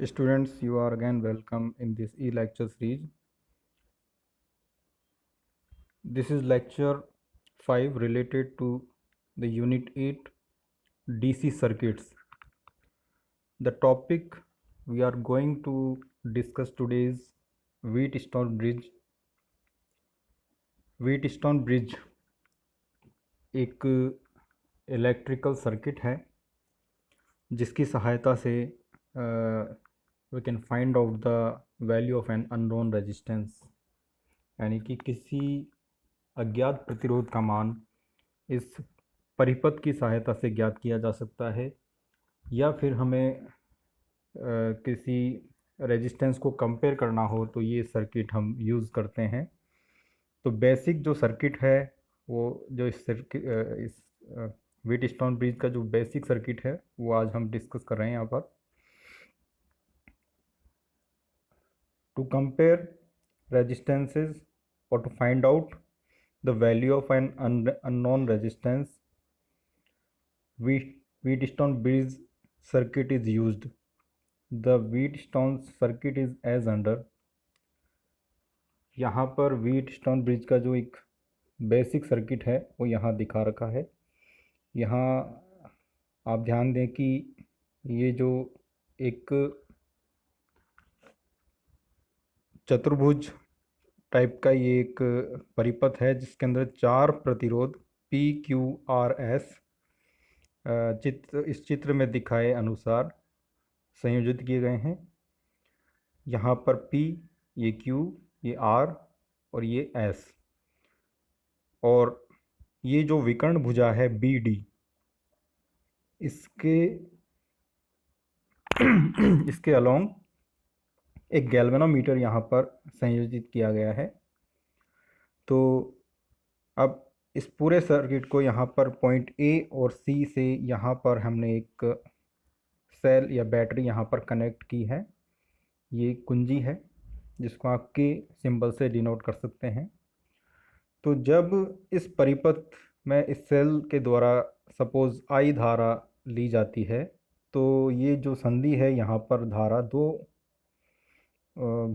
Students, you are again welcome in this e-lecture series. This is lecture 5 related to the unit 8 DC circuits. The topic we are going to discuss today is Wheatstone bridge. Wheatstone bridge एक electrical circuit है जिसकी सहायता से we can find out the value of an unknown resistance, यानी कि किसी अज्ञात प्रतिरोध का मान इस परिपथ की सहायता से ज्ञात किया जा सकता है, या फिर हमें किसी रेजिस्टेंस को कंपेयर करना हो तो ये सर्किट हम यूज़ करते हैं। तो बेसिक जो सर्किट है वो जो इस व्हीटस्टोन ब्रिज का जो बेसिक सर्किट है वो आज हम डिस्कस कर रहे हैं यहाँ पर। टू कंपेयर रेजिस्टेंसेस और to find out the value of an unknown resistance, Wheatstone bridge circuit is used. The Wheatstone circuit is as under. यहाँ पर Wheatstone bridge का जो एक बेसिक सर्किट है वो यहाँ दिखा रखा है। यहाँ आप ध्यान दें कि ये जो एक चतुर्भुज टाइप का ये एक परिपथ है जिसके अंदर 4 प्रतिरोध P, Q, R, S इस चित्र में दिखाए अनुसार संयोजित किए गए हैं। यहाँ पर P, ये Q, ये R और ये S, और ये जो विकर्ण भुजा है BD, इसके अलोंग एक गैल्वेनोमीटर यहाँ पर संयोजित किया गया है। तो अब इस पूरे सर्किट को यहाँ पर पॉइंट A और C से यहाँ पर हमने एक सेल या बैटरी यहाँ पर कनेक्ट की है। ये कुंजी है जिसको आप के सिंबल से डिनोट कर सकते हैं। तो जब इस परिपथ में इस सेल के द्वारा सपोज I धारा ली जाती है तो ये जो संधि है यहाँ पर धारा 2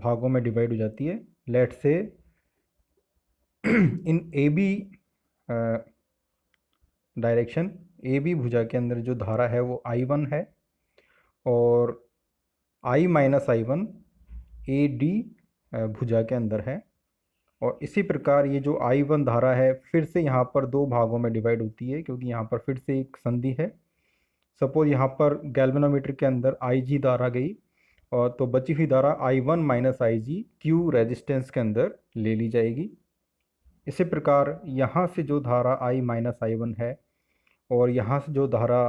भागों में डिवाइड हो जाती है। लेट से इन AB डायरेक्शन, AB भुजा के अंदर जो धारा है वो I1 है और I माइनस I1 AD भुजा के अंदर है। और इसी प्रकार ये जो I1 धारा है फिर से यहाँ पर 2 भागों में डिवाइड होती है, क्योंकि यहाँ पर फिर से एक संधि है। सपोज यहाँ पर गैल्वेनोमीटर के अंदर IG धारा गई और तो बची हुई धारा I1 minus IG Q resistance के अंदर ले ली जाएगी। इसी प्रकार यहाँ से जो धारा I माइनस I1 है और यहाँ से जो धारा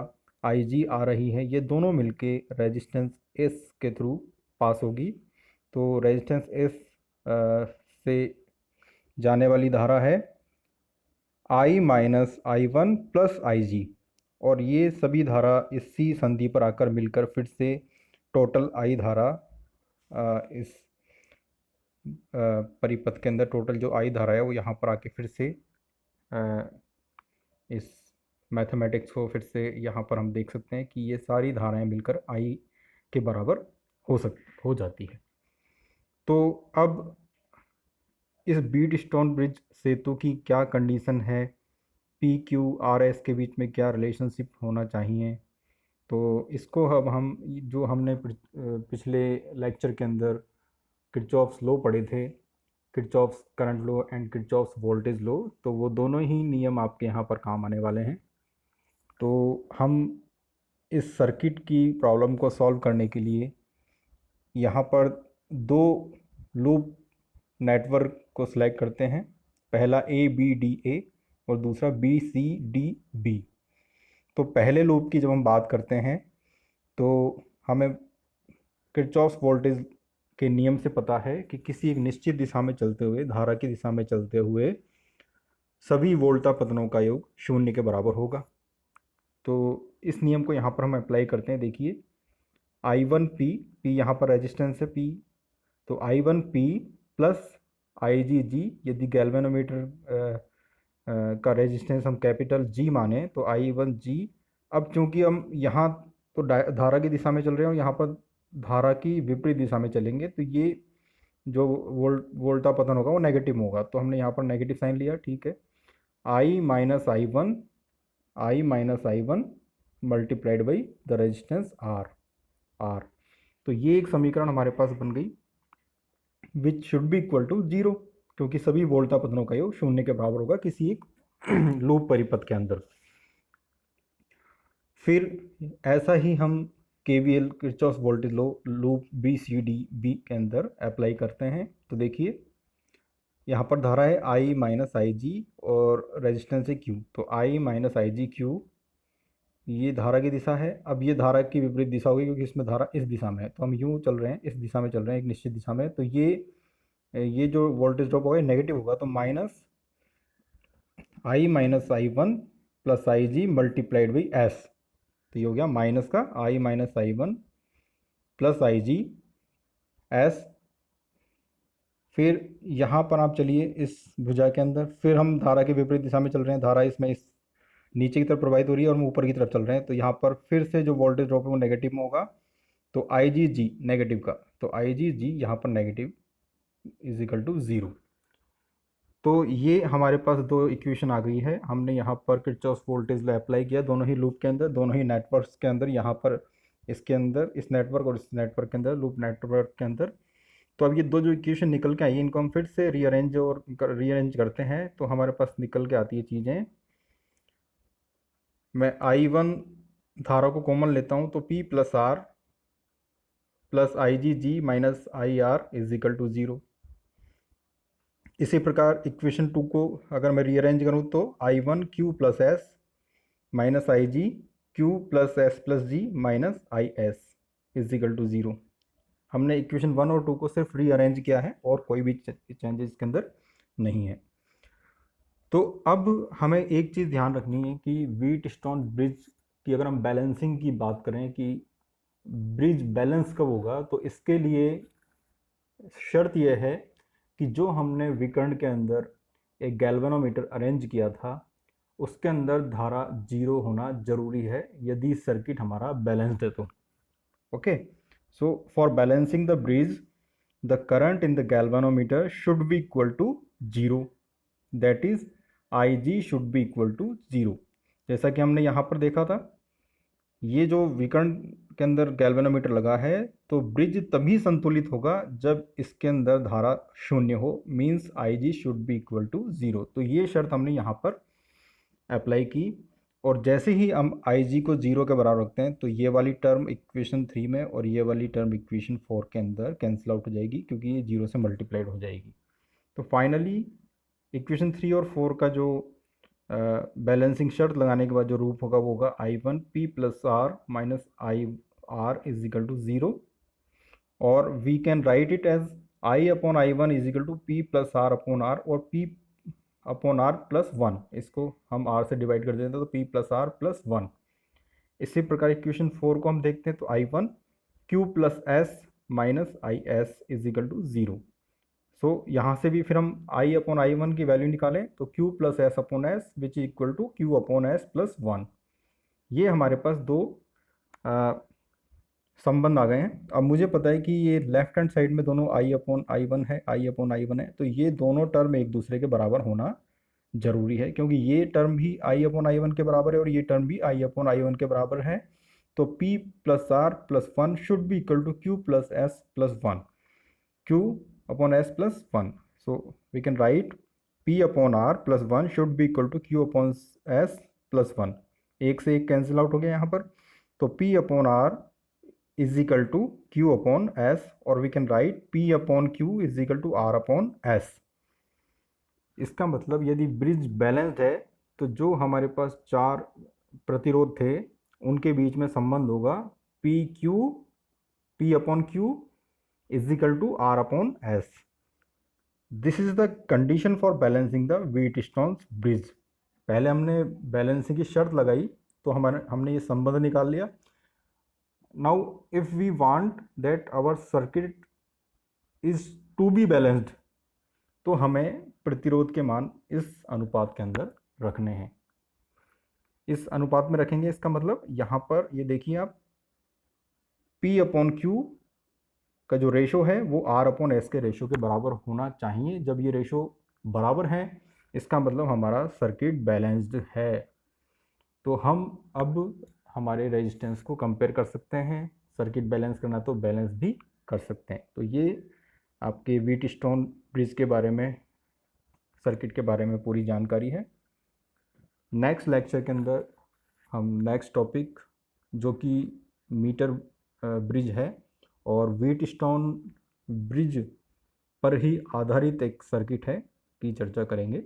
IG आ रही है, ये दोनों मिलके रेजिस्टेंस S के थ्रू पास होगी। तो रेजिस्टेंस S से जाने वाली धारा है I minus I1 plus IG, और ये सभी धारा इस C संधि पर आकर मिलकर फिर से टोटल I धारा इस परिपथ के अंदर टोटल जो I धारा है वो यहाँ पर आके फिर से इस मैथमेटिक्स को फिर से यहाँ पर हम देख सकते हैं कि ये सारी धाराएं मिलकर I के बराबर हो जाती है। तो अब इस व्हीटस्टोन ब्रिज सेतु की क्या कंडीशन है, P, Q, R, S के बीच में क्या रिलेशनशिप होना चाहिए, तो इसको अब हम जो हमने पिछले लेक्चर के अंदर किरचॉफ्स लॉ पढ़े थे, Kirchhoff's current law and Kirchhoff's voltage law, तो वो दोनों ही नियम आपके यहाँ पर काम आने वाले हैं। तो हम इस सर्किट की प्रॉब्लम को सॉल्व करने के लिए यहाँ पर 2 लूप नेटवर्क को सिलेक्ट करते हैं। पहला ABDA और दूसरा BCDB। तो पहले लूप की जब हम बात करते हैं तो हमें किरचॉफ्स वोल्टेज के नियम से पता है कि किसी एक निश्चित दिशा में चलते हुए, धारा की दिशा में चलते हुए सभी वोल्टापतनों का योग 0 के बराबर होगा। तो इस नियम को यहाँ पर हम अप्लाई करते हैं। देखिए I1P, P यहाँ पर रेजिस्टेंस है P, तो I1P प्लस IgG, यदि गैल्वेनोमीटर का रेजिस्टेंस हम कैपिटल G माने तो I1G। अब चूंकि हम यहाँ तो धारा की दिशा में चल रहे हैं और यहाँ पर धारा की विपरीत दिशा में चलेंगे तो ये जो वोल्टा पतन होगा वो नेगेटिव होगा। तो हमने यहाँ पर नेगेटिव साइन लिया, ठीक है। I minus I one multiplied by the resistance R। तो ये एक समीकरण हमारे पास बन गई which should be equal to 0, क्योंकि सभी वोल्टा पतनों का योग 0 के बराबर होगा किसी एक लूप परिपथ के अंदर। फिर ऐसा ही हम KVL Kirchhoff voltage law loop BCDB के अंदर अप्लाई करते हैं। तो देखिए यहाँ पर धारा है I माइनस आई जी और रेजिस्टेंस है Q। तो I minus I G Q ये धारा की दिशा है। अब ये धारा की विपरीत दिशा होगी क्योंकि इसमें धारा इस दिशा में है, तो हम यूँ चल रहे हैं, इस दिशा में चल रहे हैं, एक निश्चित दिशा में। तो ये जो वोल्टेज ड्रॉप होगा नेगेटिव होगा। तो minus I one plus I G multiplied by S. तो ये हो गया माइनस का I minus I one plus I G S. फिर यहाँ पर आप चलिए इस भुजा के अंदर, फिर हम धारा के विपरीत दिशा में चल रहे हैं। धारा इसमें इस नीचे की तरफ प्रवाहित हो रही है और हम ऊपर की तरफ चल रहे हैं। तो यहाँ पर फिर से जो वोल्टेज ड्रॉप है वो नेगेटिव में होगा। तो आई जी जी नेगेटिव का, तो आई जी जी यहाँ पर नेगेटिव इज इक्वल टू 0। तो ये हमारे पास दो इक्वेशन आ गई है। हमने यहाँ पर किरचॉफ वोल्टेज लॉ अप्लाई किया दोनों ही लूप के अंदर, दोनों ही नेटवर्क्स के अंदर, यहाँ पर इसके अंदर इस नेटवर्क और इस नेटवर्क के अंदर, लूप नेटवर्क के अंदर। तो अब ये दो जो इक्वेशन निकल के आई इनको हम फिर से रीअरेंज करते हैं। तो हमारे पास निकल के आती है चीज़ें। मैं I1 धारा को कॉमन लेता हूँ तो P plus R plus I G G minus I R is equal to 0। इसी प्रकार इक्वेशन 2 को अगर मैं रीअरेंज करूँ तो I1 Q plus S minus I G Q plus S plus G minus I S is equal to 0। हमने equation 1 और 2 को सिर्फ रीअरेंज किया है और कोई भी चेंजेस इसके अंदर नहीं है। तो अब हमें एक चीज़ ध्यान रखनी है कि व्हीटस्टोन ब्रिज की अगर हम बैलेंसिंग की बात करें कि ब्रिज बैलेंस कब होगा, तो इसके लिए शर्त यह है कि जो हमने विकर्ण के अंदर एक गैल्वेनोमीटर अरेंज किया था उसके अंदर धारा 0 होना जरूरी है यदि सर्किट हमारा बैलेंस्ड है तो। Okay, so for balancing the bridge the current in the galvanometer should be equal to 0, that is IG should be equal to 0। जैसा कि हमने यहाँ पर देखा था, ये जो विकर्ण के अंदर गैल्वेनोमीटर लगा है तो ब्रिज तभी संतुलित होगा जब इसके अंदर धारा 0 हो, means IG should be equal to 0। तो ये शर्त हमने यहाँ पर अप्लाई की और जैसे ही हम IG को 0 के बराबर रखते हैं तो ये वाली टर्म इक्वेशन 3 में और ये वाली टर्म इक्वेशन 4 के अंदर कैंसिल आउट हो जाएगी क्योंकि ये 0 से मल्टीप्लाइड हो जाएगी। तो फाइनली इक्वेशन 3 और 4 का जो बैलेंसिंग शर्त लगाने के बाद जो रूप होगा वो होगा I1 P plus R minus I R is equal to 0, और we can write it as I upon I1 is equal to P plus R upon R और P अपॉन आर प्लस 1। इसको हम R से divide कर देते हैं तो P plus R plus 1। इसी प्रकार इक्वेशन 4 को हम देखते हैं तो I1 Q plus S minus I S is equal to 0। So यहाँ से भी फिर हम I अपॉन I1 की वैल्यू निकालें तो Q plus S upon S which is equal to Q upon S plus 1। ये हमारे पास दो संबंध आ गए हैं। अब मुझे पता है कि ये लेफ्ट हैंड साइड में दोनों I अपॉन I1 है, I अपॉन I1 है, तो ये दोनों टर्म एक दूसरे के बराबर होना जरूरी है क्योंकि ये टर्म भी I अपॉन I1 के बराबर है और ये टर्म भी I अपॉन I1 के बराबर है। तो P plus R plus 1 should be equal to Q plus S plus 1, Q upon s plus 1. So we can write P upon r plus 1 should be equal to Q upon s plus 1. एक से एक cancel out हो गया यहाँ पर, तो P upon r is equal to Q upon s और we can write P upon Q is equal to R upon s। इसका मतलब यदि ब्रिज बैलेंस्ड है तो जो हमारे पास चार प्रतिरोध थे उनके बीच में संबंध होगा P upon Q is equal to R upon S. This is the condition for balancing the Wheatstone's bridge. पहले हमने बैलेंसिंग की शर्त लगाई तो हमने ये संबंध निकाल लिया। Now if we want that our circuit is to be balanced तो हमें प्रतिरोध के मान इस अनुपात के अंदर रखने हैं। इस अनुपात में रखेंगे, इसका मतलब यहाँ पर ये देखिए आप P/Q का जो रेशो है वो R/S के रेशो के बराबर होना चाहिए। जब ये रेशो बराबर है इसका मतलब हमारा सर्किट बैलेंस्ड है। तो हम अब हमारे रेजिस्टेंस को कंपेयर कर सकते हैं, सर्किट बैलेंस करना तो बैलेंस भी कर सकते हैं। तो ये आपके व्हीटस्टोन ब्रिज के बारे में, सर्किट के बारे में पूरी जानकारी है। नेक्स्ट लेक्चर के अंदर हम नेक्स्ट टॉपिक जो कि मीटर ब्रिज है और व्हीटस्टोन ब्रिज पर ही आधारित एक सर्किट है की चर्चा करेंगे।